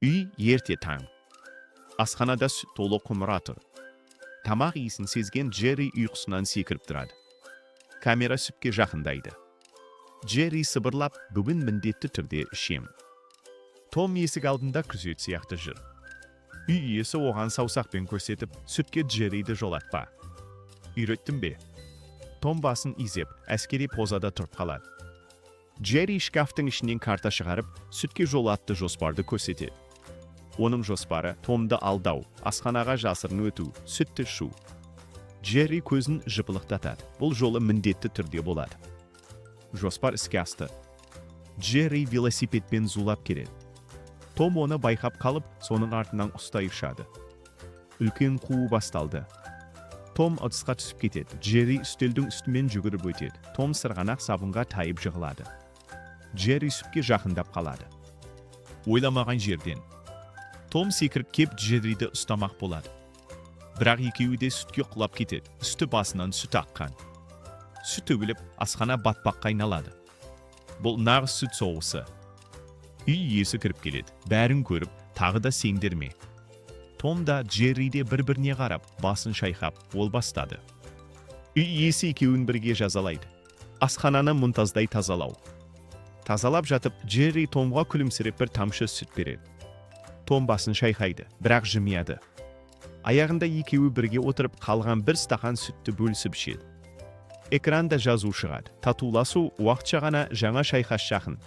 Үй ерте таң. Асханада сүт толы құмыра тұр. Тамақ иісін сезген Джерри ұйқысынан секіріп тұрады. Камера сүтке жақындайды. Джерри сыбырлап, бүгін міндетті түрде ішем. Том есік алдында күзет сияқты жүр. Үй иесі оған саусақпен көрсетіп, сүтке Джерриді жолатпа. Үйреттім бе? Том басын изеп, әскери позада тұрып қалады. Джерри шкафтың ішінен карта шығарып, сүтке жолатты жоспарды көрсетеді. Оның жоспары Томды алдау, асханаға жасырын өту, сүтті ішу. Джерри көзін жыпылықтатады. Бұл жолы міндетті түрде болады. Жоспар іске асты. Джерри велосипедпен зулап келеді. Том оны байқап қалып, соның артынан ұстай ұшады. Үлкен қуу басталды. Том ыдысқа түсіп кетеді. Джерри үстелдің үстімен жүгіріп өтеді. Том сырғанақ сабынға тайып жығылады. Джерри сүтке жақындап қалады. Ойламаған жерден Том секіріп кеп Джерриді ұстамақ болады. Бірақ екеуі де сүтке құлап кетеді. Үсті басынан сүт аққан. Сүт төгіліп, асхана батпаққа айналады. Бұл нағыз сүт соғысы. Үй иесі кіріп келеді. Бәрін көріп, тағы да сендірме. Том да Джерри де бір-біріне қарап, басын шайқап, ол бастады. Үй иесі екеуін бірге жазалайды. Асхананы мұнтаздай тазалау. Тазалап жатып, Джерри Томға күлімсіреп бір тамшы сүт береді. Том басын шайқайды, бірақ жымияды. Аяғында екеуі бірге отырып қалған бір стақан сүтті бөлісіп ішеді. Экранда жазу шығады. Татуласу уақытша ғана, жаңа шайқас жақын.